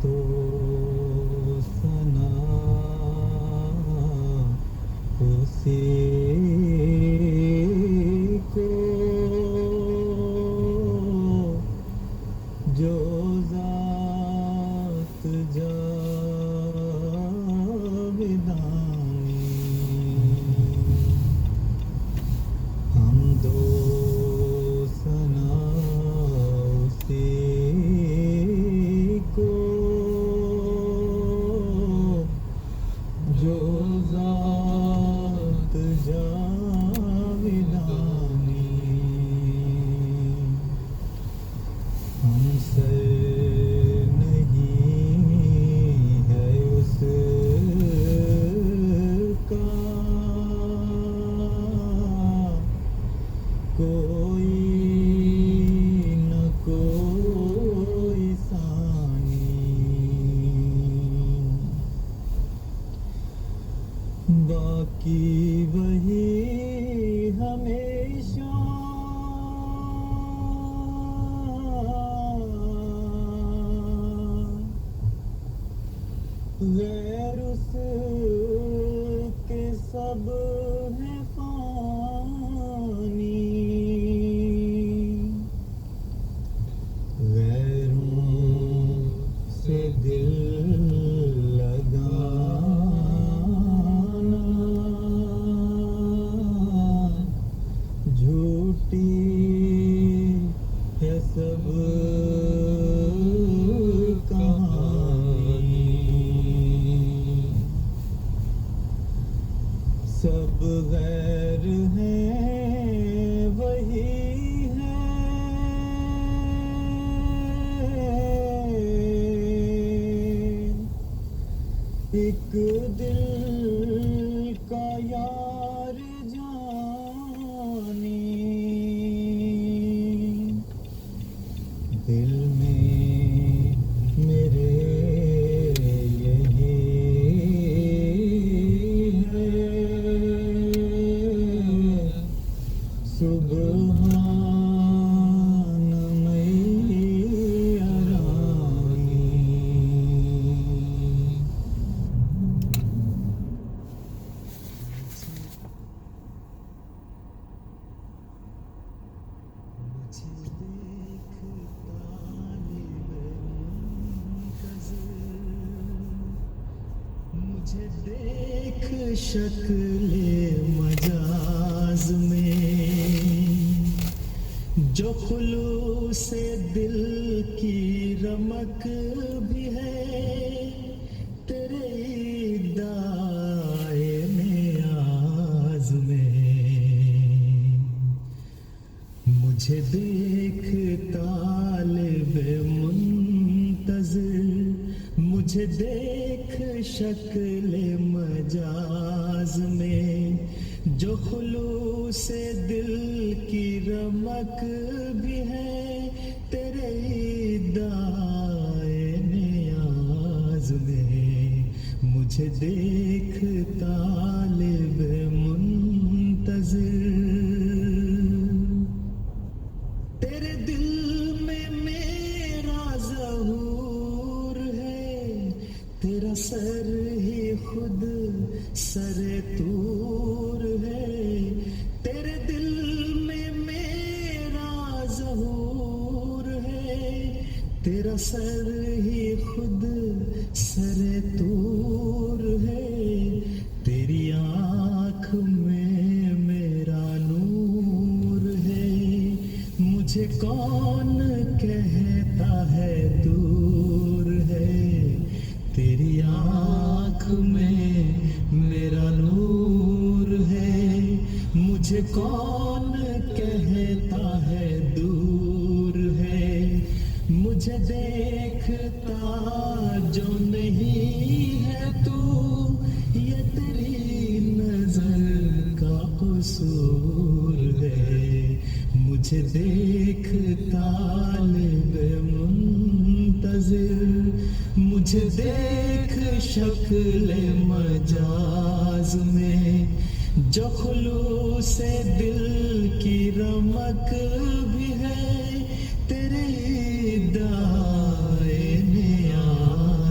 تو ثنا اسی کو جو ذات جاودانی ہم دو ثنا اسی کو جو ذات جاودانی ہم سے نہیں ہے اس کا کوئی نہ کوئی ثانی باقی وہی ہمیشہ غیر اس کے سب ہے فانی غیروں سے دل لگانا جھوٹی ہے سب کہانی سب غیر ہیں وہی ہے ایک دل کا یار جانی دل میں میرے یہی ہے سبحان میرانی مجھے دیکھ شکل مجاز میں جو خلوص دل کی رمق بھی ہے تیرے دائے نیاز میں مجھے دیکھ طالب منتظر مجھے دیکھ شکل مجاز میں جو خلوص دل کی رمق بھی ہے تیرے دائے نیاز میں مجھے دیکھ طالب منتظر تیرے دل میں میرا ظہور ہے تیرا سر ہی خود سر طور ہے تیرے دل میں میرا ظہور ہے تیرا سر ہی خود سر طور ہے تیری آنکھ میں میرا نور ہے مجھے کون کہتا ہے دور ہے تیری آنکھ میں میرا نور ہے مجھے کون کہتا ہے دور ہے مجھے دیکھتا جو نہیں ہے تو یہ تیری نظر کا قصور ہے مجھے دیکھ طالب منتظر مجھے دیکھ شکل مجاز میں جو خلوص دل کی رمق بھی ہے تیرے دائے نیاز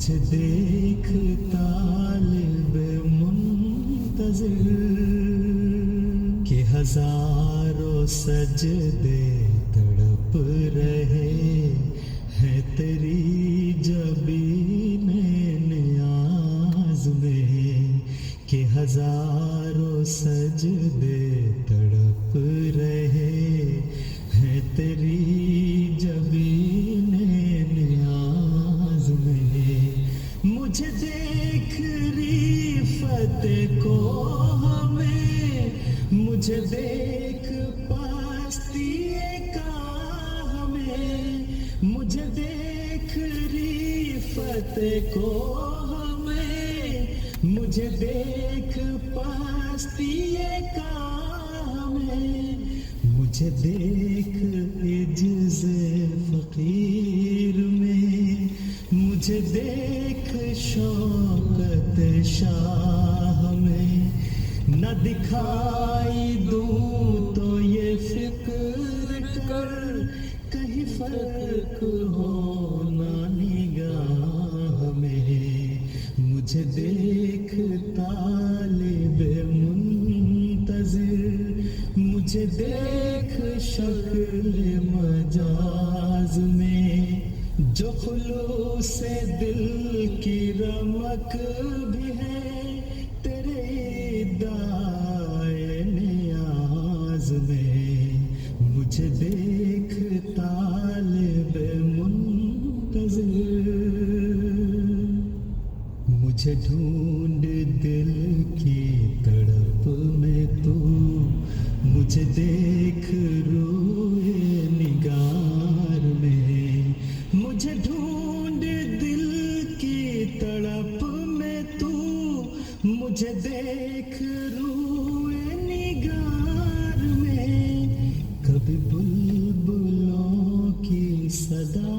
مجھے دیکھ طالب منتظر کہ ہزاروں سجدے تڑپ رہے ہیں تیری جبین نیاز میں، کہ ہزاروں سجدے تڑپ رہے ہیں تیری جبین نیاز میں۔ مجھے دیکھ ریفت کو ہمیں، مجھے دیکھ پستی کا ہمیں، مجھے دیکھ ریفت کو ہمیں، مجھے دیکھ پستی کا ہمیں، مجھے دیکھ عجز فقیر میں، مجھے دیکھ شوکت شاہ میں، نہ دکھائی دوں تو یہ فکر کر کہیں فرق ہو نہ نگاہ میں۔ مجھے دیکھ طالب منتظر، مجھے دیکھ شکل مجاز میں، جو خلوص دل کی رمق بھی ہے تیرے دائیں نیاز میں۔ مجھے دیکھ طالب منتظر، مجھے ڈھونڈ دل کی تڑپ میں تو، مجھے دیکھ روئے نگار میں، مجھے ڈھونڈ دل کی تڑپ میں تو، مجھے دیکھ روئے نگار میں۔ کبھی بلبلوں کی صدا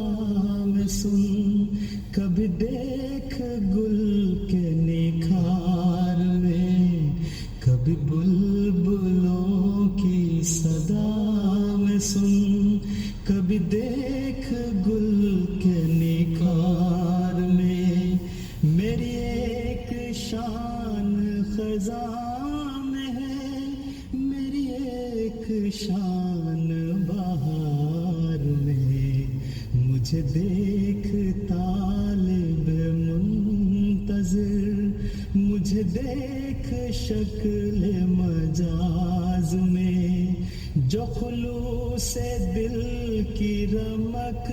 میں سن، کبھی دیکھ گل کے نکھار میں، کبھی بلبلوں کی صدا میں سن، کبھی دیکھ گل کے نکھار میں۔ میری ایک شان خزاں میں ہے، میری ایک شان بہار میں۔ مجھے دیکھ طالب منتظر، مجھے دیکھ شکل مجاز میں، جو خلوص دل کی رمق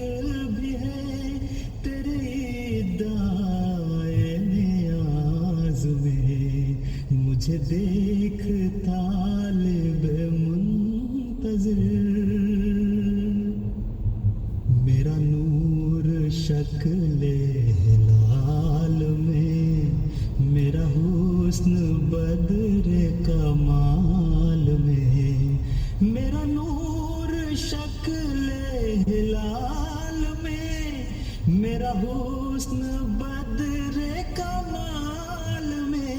بھی ہے تیری دائیں نیاز میں۔ مجھے دیکھ طالب منتظر، میرا نور شکل ہلال میں، میرا حسن بدر کمال میں، میرا نور شکل ہلال میں، میرا حسن بدر کمال میں۔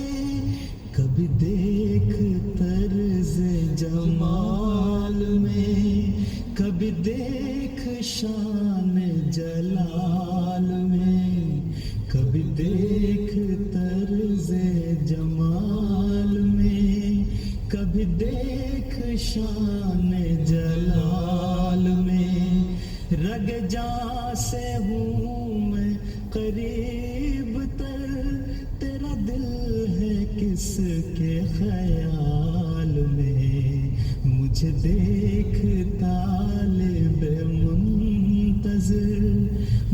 کبھی دیکھ طرز جمال میں، کبھی دیکھ شان جلال میں، کبھی دیکھ طرز جمال میں، کبھی دیکھ شان جلال میں۔ رگ جاں سے ہوں میں قریب تر، تیرا دل ہے کس کے خیال میں۔ مجھے دیکھ طالب منتظر،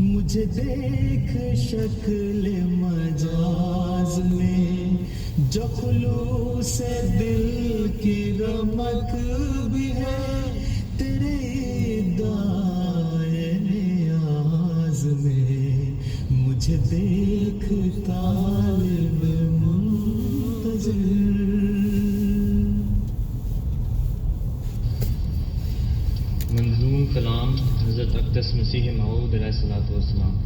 مجھے دیکھ شکل مجاز میں، جو خلوص دل کی رمق بھی ہے تیرے دائیں نیاز میں۔ مجھے دیکھ طالب منتظر۔ منظوم کلام حضرت اقدس مسیح موعود علیہ الصلوۃ والسلام۔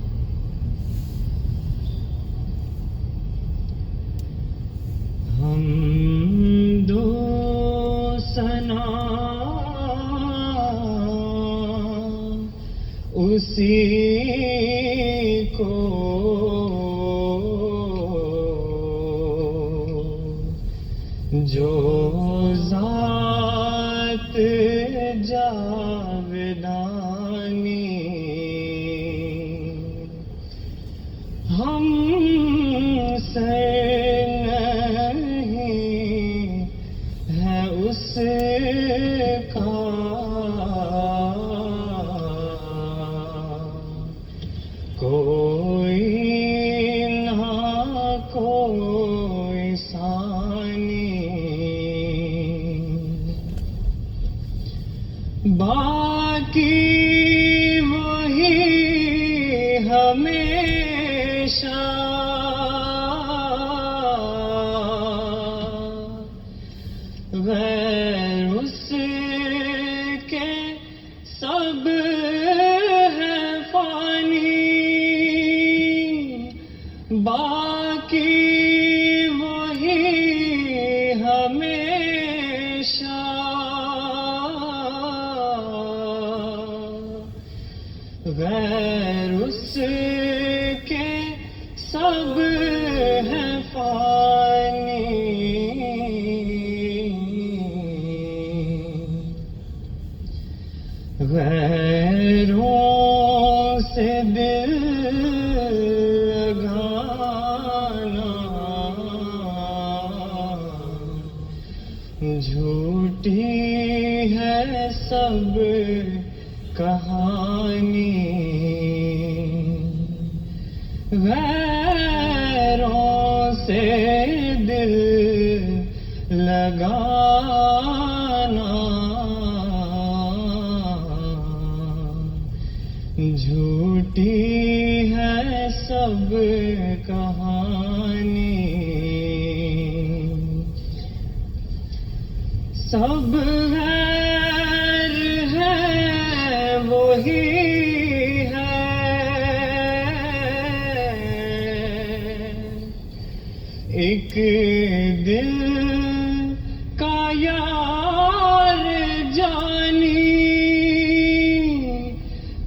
حمد و ثنا اسی کو جو ذات جاودانی ہم سے نہیں ہے اس کا کوئی نہ کوئی ثانی باقی وہی ہمیشہ غیر اس کے سب ہے فانی باقی وہی ہمیشہ غیر اس کے سب ہے فانی غیروں سے دل لگانا جھوٹی ہے سب کہانی غیروں سے دل لگانا جھوٹی ہے سب کہانی سب غیر ہے وہی ہے ایک دل کا یار جانی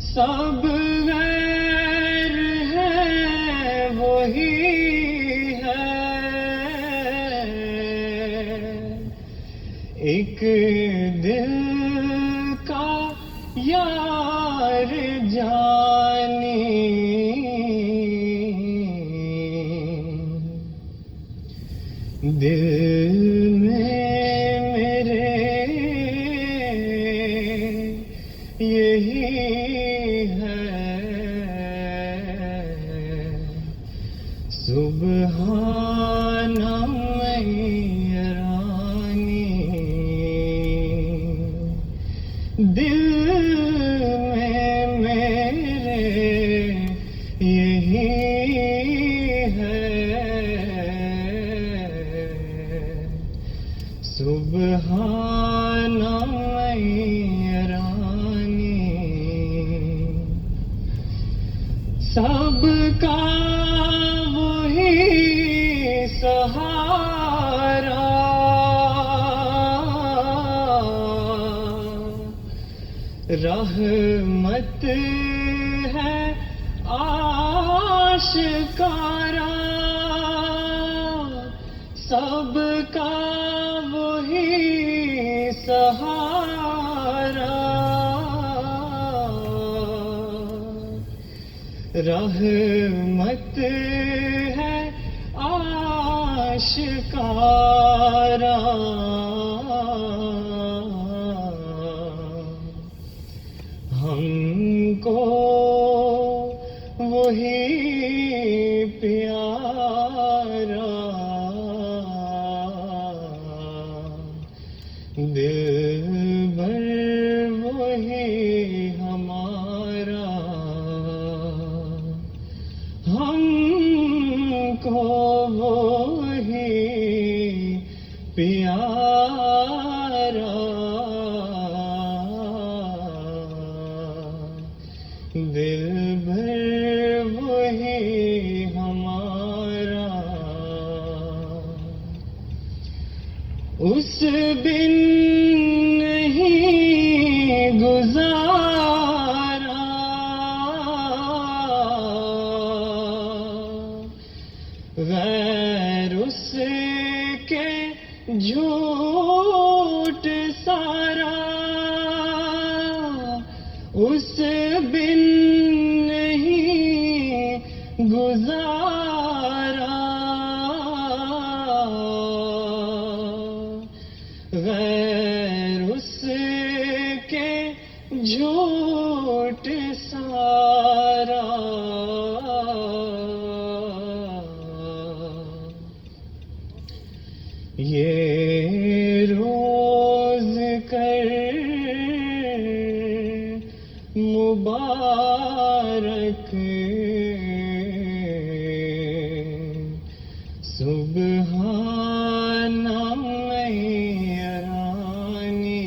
سب غیر ہے وہی ہے ایک دل کا یار جانی دل میں میرے یہی سبحان میرانی دل میں میرے یہی ہے سبحان میرانی سب کا سہارا رحمت ہے آشکارا سب کا وہی سہارا رحمت ہے آشکارا ہم کو وہی پیارا دل بھر وہی ہمارا ہم کو وہی پیارا دل بھر وہی ہمارا اس بن نہیں گزارا جھوٹ سارا اس بن نہیں گزارا، غیر اس کے جھوٹ سارا، یہ روز کر مبارک سبحان میرانی۔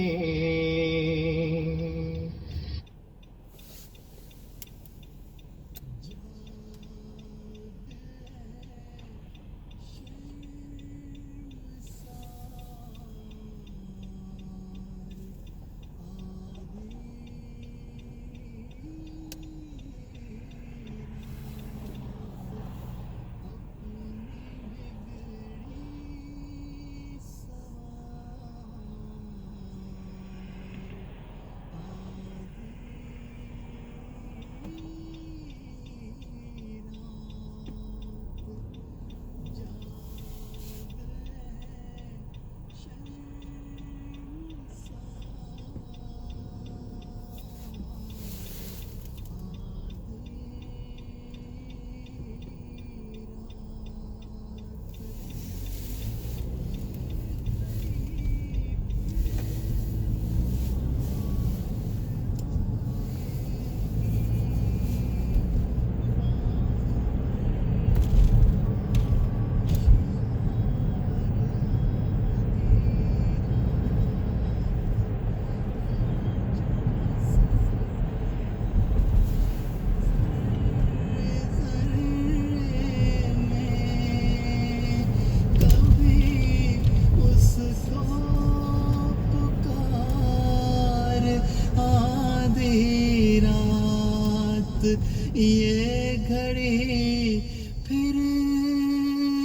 یہ گھڑی پھر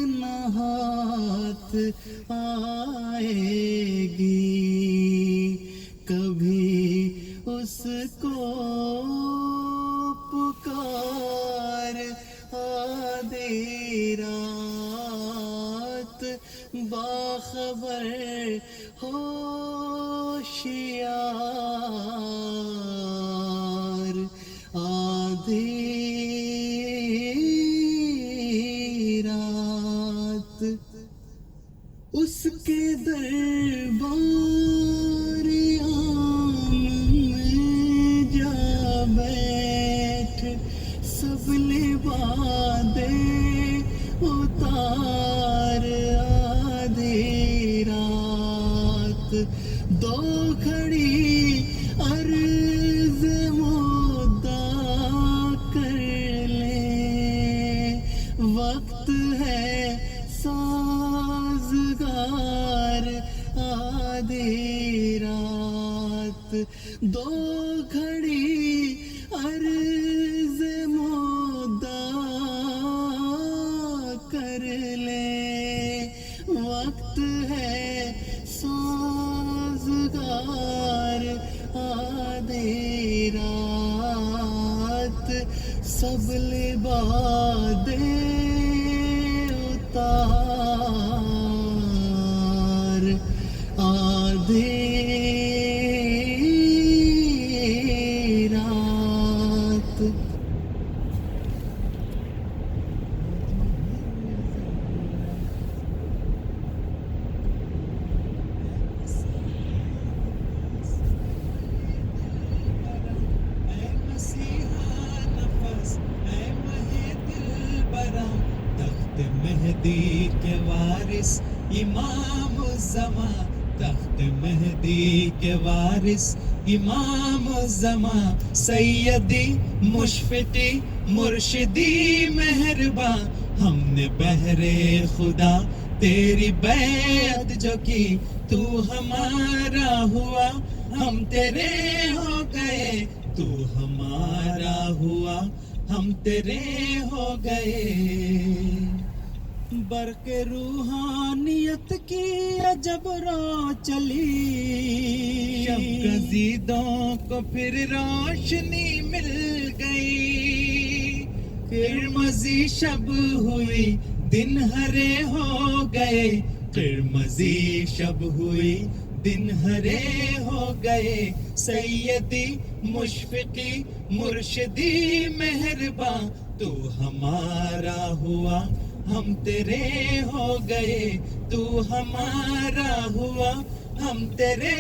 نہ ہاتھ آئے گی، کبھی اس کو پکار آدھی رات، باخبر ہوشیار آدھی رات، اس کے دربار عام میں جا بیٹھ، سب لبادیں اتار آدھی رات، دو گھڑی عرض مدعا کر لیں، وقت ہے سازگار آدھی رات، دو گھڑی عرض مدعا کر لیں، وقت ہے سازگار آدھی رات، سب لبادیں اتار آدھی رات۔ تخت مہدی کے وارث امام الزمان، تخت مہدی کے وارث امام الزمان، سیدی مشفقی مرشدی مہرباں، ہم نے بہرے خدا تیری بیعت جو کی، تو ہمارا ہوا ہم تیرے ہو گئے، تو ہمارا ہوا ہم تیرے ہو گئے، برق روحانیت کی عجب رو چلی شب گزیدوں کو پھر روشنی مل گئی پھر مزید شب ہوئی دن ہرے ہو گئے پھر مزید شب ہوئی دن ہرے ہو گئے سیدی مشفقی مرشدی مہرباں تو ہمارا ہوا ہم تیرے ہو گئے تو ہمارا ہوا ہم تیرے